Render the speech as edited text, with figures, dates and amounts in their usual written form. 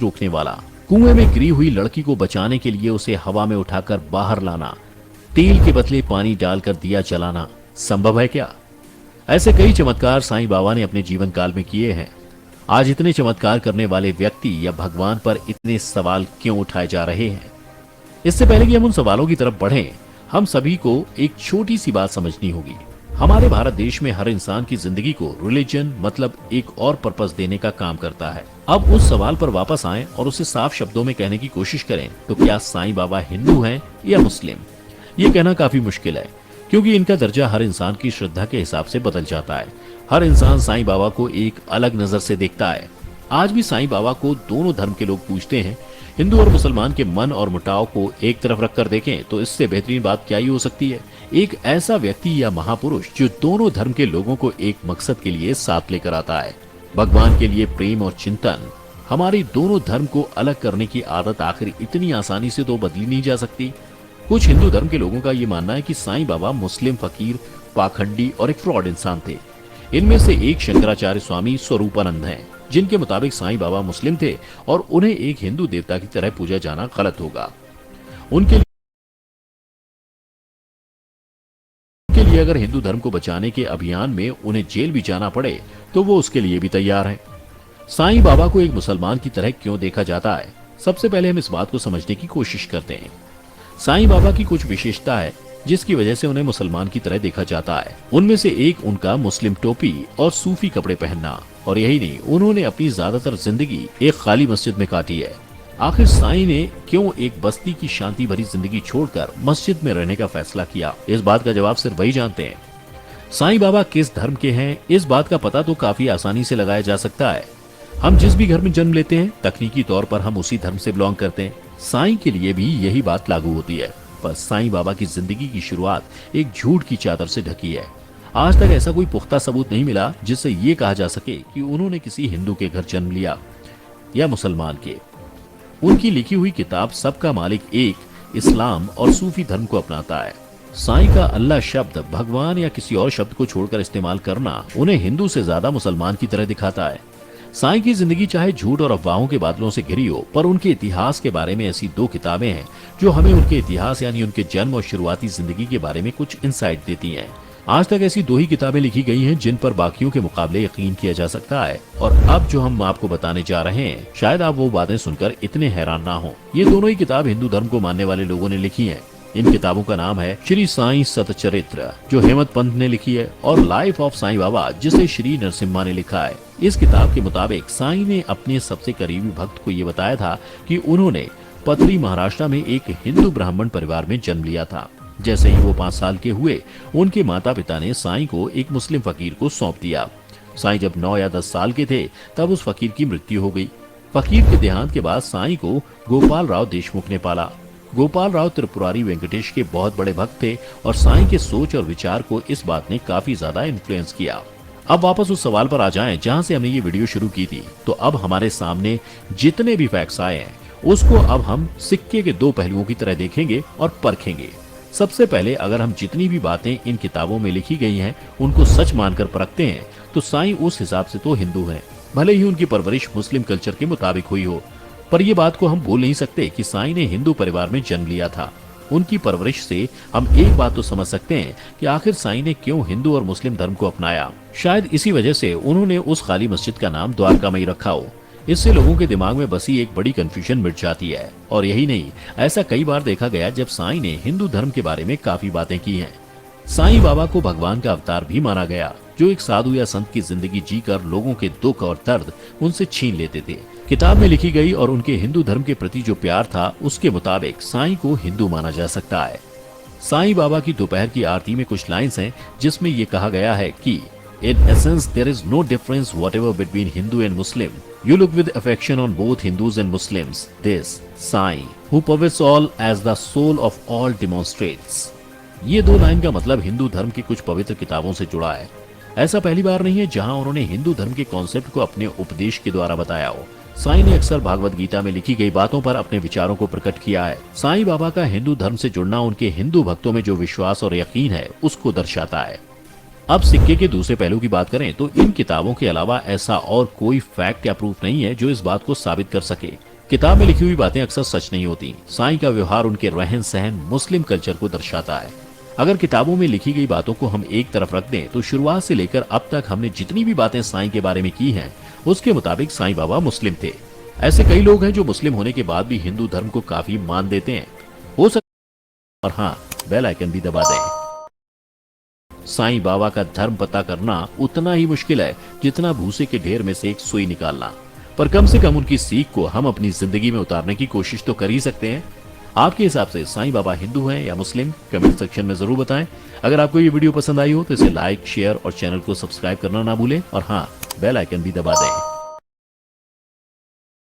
रोकने वाला, कुएं में गिरी हुई लड़की को बचाने के लिए उसे हवा में उठाकर बाहर लाना, तेल के बदले पानी डालकर दिया जलाना संभव है क्या? ऐसे कई चमत्कार साईं बाबा ने अपने जीवन काल में किए हैं। आज इतने चमत्कार करने वाले व्यक्ति या भगवान पर इतने सवाल क्यों उठाए जा रहे हैं? इससे पहले कि हम उन सवालों की तरफ बढ़ें, हम सभी को एक छोटी सी बात समझनी होगी। हमारे भारत देश में हर इंसान की जिंदगी को रिलीजन मतलब एक और पर्पस देने का काम करता है। अब उस सवाल पर वापस आएं और उसे साफ शब्दों में कहने की कोशिश करें तो क्या साईं बाबा हिंदू हैं या मुस्लिम? ये कहना काफी मुश्किल है, क्योंकि इनका दर्जा हर इंसान की श्रद्धा के हिसाब से बदल जाता है। हर इंसान साईं बाबा को एक अलग नजर से देखता है। आज भी साईं बाबा को दोनों धर्म के लोग पूजते हैं। हिंदू और मुसलमान के मन और मुटाव को एक तरफ रखकर देखें तो इससे बेहतरीन बात क्या ही हो सकती है? एक ऐसा व्यक्ति या महापुरुष जो दोनों धर्म के लोगों को एक मकसद के लिए साथ लेकर आता है। भगवान के लिए प्रेम और चिंतन। हमारी दोनों धर्म को अलग करने की आदत आखिर इतनी आसानी से तो बदली नहीं जा सकती। कुछ हिंदू धर्म के लोगों का ये मानना है कि साईं बाबा मुस्लिम फकीर, पाखंडी और एक फ्रॉड इंसान थे। इनमें से एक शंकराचार्य स्वामी स्वरूपानंद हैं, जिनके मुताबिक साईं बाबा मुस्लिम थे और उन्हें एक हिंदू देवता की तरह पूजा जाना गलत होगा। उनके लिए अगर हिंदू धर्म को बचाने के अभियान में उन्हें जेल भी जाना पड़े तो वो उसके लिए भी तैयार हैं। साईं बाबा को एक मुसलमान की तरह क्यों देखा जाता है? सबसे पहले हम इस बात को समझने की कोशिश करते हैं। साईं बाबा की कुछ विशेषता है जिसकी वजह से उन्हें मुसलमान की तरह देखा जाता है। उनमें से एक उनका मुस्लिम टोपी और सूफी कपड़े पहनना। और यही नहीं, उन्होंने अपनी ज्यादातर जिंदगी एक खाली मस्जिद में काटी है। आखिर साईं ने क्यों एक बस्ती की शांति भरी जिंदगी छोड़कर मस्जिद में रहने का फैसला किया? इस बात का जवाब सिर्फ वही जानते हैं। साईं बाबा किस धर्म के हैं, इस बात का पता तो काफी आसानी से लगाया जा सकता है। हम जिस भी घर में जन्म लेते हैं, तकनीकी तौर पर हम उसी धर्म से बिलोंग करते हैं। साईं के लिए भी यही बात लागू होती है। बस साईं बाबा की जिंदगी की शुरुआत एक झूठ की चादर से ढकी है। आज तक ऐसा कोई पुख्ता सबूत नहीं मिला जिससे ये कहा जा सके कि उन्होंने किसी हिंदू के घर जन्म लिया या मुसलमान के। उनकी लिखी हुई किताब सबका मालिक एक, इस्लाम और सूफी धर्म को अपनाता है। साईं का अल्लाह शब्द भगवान या किसी और शब्द को छोड़कर इस्तेमाल करना उन्हें हिंदू से ज्यादा मुसलमान की तरह दिखाता है। साईं की जिंदगी चाहे झूठ और अफवाहों के बादलों से घिरी हो, पर उनके इतिहास के बारे में ऐसी दो किताबें हैं जो हमें उनके इतिहास यानी उनके जन्म और शुरुआती जिंदगी के बारे में कुछ इंसाइट देती हैं। आज तक ऐसी दो ही किताबें लिखी गई हैं जिन पर बाकियों के मुकाबले यकीन किया जा सकता है। और अब जो हम आपको बताने जा रहे हैं, शायद आप वो बातें सुनकर इतने हैरान ना हो। ये दोनों ही किताब हिंदू धर्म को मानने वाले लोगों ने लिखी है। इन किताबों का नाम है श्री साईं सतचरित्र, जो हेमंत पंत ने लिखी है, और लाइफ ऑफ साईं बाबा, जिसे श्री नरसिम्हा ने लिखा है। इस किताब के मुताबिक साईं ने अपने सबसे करीबी भक्त को ये बताया था कि उन्होंने पतरी महाराष्ट्र में एक हिंदू ब्राह्मण परिवार में जन्म लिया था। जैसे ही वो 5 साल के हुए, उनके माता पिता ने साईं को एक मुस्लिम फकीर को सौंप दिया। साईं जब 9 या 10 साल के थे तब उस फकीर की मृत्यु हो गई। फकीर के देहांत के बाद साईं को गोपाल राव देशमुख ने पाला। गोपाल राव त्रिपुरारी वेंकटेश के बहुत बड़े भक्त थे और साईं के सोच और विचार को इस बात ने काफी ज्यादा इन्फ्लुएंस किया। अब वापस उस सवाल पर आ जाएं जहां से हमने ये वीडियो शुरू की थी। तो अब हमारे सामने जितने भी फैक्ट्स आए हैं उसको अब हम सिक्के के 2 पहलुओं की तरह देखेंगे और परखेंगे। सबसे पहले अगर हम जितनी भी बातें इन किताबों में लिखी गई हैं उनको सच मानकर परखते हैं तो साईं उस हिसाब से तो हिंदू हैं, भले ही उनकी परवरिश मुस्लिम कल्चर के मुताबिक हुई हो। पर यह बात को हम बोल नहीं सकते कि साईं ने हिंदू परिवार में जन्म लिया था। उनकी परवरिश से हम एक बात तो समझ सकते हैं कि आखिर साईं ने क्यों हिंदू और मुस्लिम धर्म को अपनाया। शायद इसी वजह से उन्होंने उस खाली मस्जिद का नाम द्वारकामई रखा हो। इससे लोगों के दिमाग में बसी एक बड़ी कंफ्यूजन मिट जाती है। और यही नहीं, ऐसा कई बार देखा गया जब साईं ने हिंदू धर्म के बारे में काफी बातें की हैं। साईं बाबा को भगवान का अवतार भी माना गया, जो एक साधु या संत की जिंदगी जीकर लोगों के दुख और दर्द उनसे छीन लेते थे। किताब में लिखी गई और उनके हिंदू धर्म के प्रति जो प्यार था, उसके मुताबिक साईं को हिंदू माना जा सकता है। साईं बाबा की दोपहर की आरती में कुछ लाइन्स हैं जिसमें ये कहा गया है कि In essence, there is no difference whatever between Hindu and Muslim. You look with affection on both Hindus and Muslims. This Sai, who pervades all as the soul of all demonstrates. ये 2 line का मतलब हिंदू धर्म की कुछ पवित्र किताबों से जुड़ा है। ऐसा पहली बार नहीं है जहां उन्होंने हिंदू धर्म के कॉन्सेप्ट को अपने उपदेश के द्वारा बताया हो। साईं ने अक्सर भागवत गीता में लिखी गई बातों पर अपने विचारों को प्रकट किया है। साईं बाबा का हिंदू धर्म से जुड़ना उनके हिंदू भक्तों में जो विश्वास और यकीन है उसको दर्शाता है। अब सिक्के के दूसरे पहलू की बात करें तो इन किताबों के अलावा ऐसा और कोई फैक्ट या प्रूफ नहीं है जो इस बात को साबित कर सके किताब में लिखी हुई बातें अक्सर सच नहीं होती। साईं का व्यवहार, उनके रहन सहन मुस्लिम कल्चर को दर्शाता है। अगर किताबों में लिखी गई बातों को हम एक तरफ रख दें तो शुरुआत से लेकर अब तक हमने जितनी भी बातें साईं के बारे में की हैं, उसके मुताबिक साईं बाबा मुस्लिम थे। ऐसे कई लोग हैं जो मुस्लिम होने के बाद भी हिंदू धर्म को काफी मान देते हैं। हो सकता और हाँ, बेल आइकन भी दबा दें। साईं बाबा का धर्म पता करना उतना ही मुश्किल है जितना भूसे के ढेर में से एक सुई निकालना, पर कम से कम उनकी सीख को हम अपनी जिंदगी में उतारने की कोशिश तो कर ही सकते हैं। आपके हिसाब से साईं बाबा हिंदू हैं या मुस्लिम? कमेंट सेक्शन में जरूर बताएं। अगर आपको ये वीडियो पसंद आई हो तो इसे लाइक, शेयर और चैनल को सब्सक्राइब करना ना भूलें और हाँ, बेल आइकन भी दबा दें।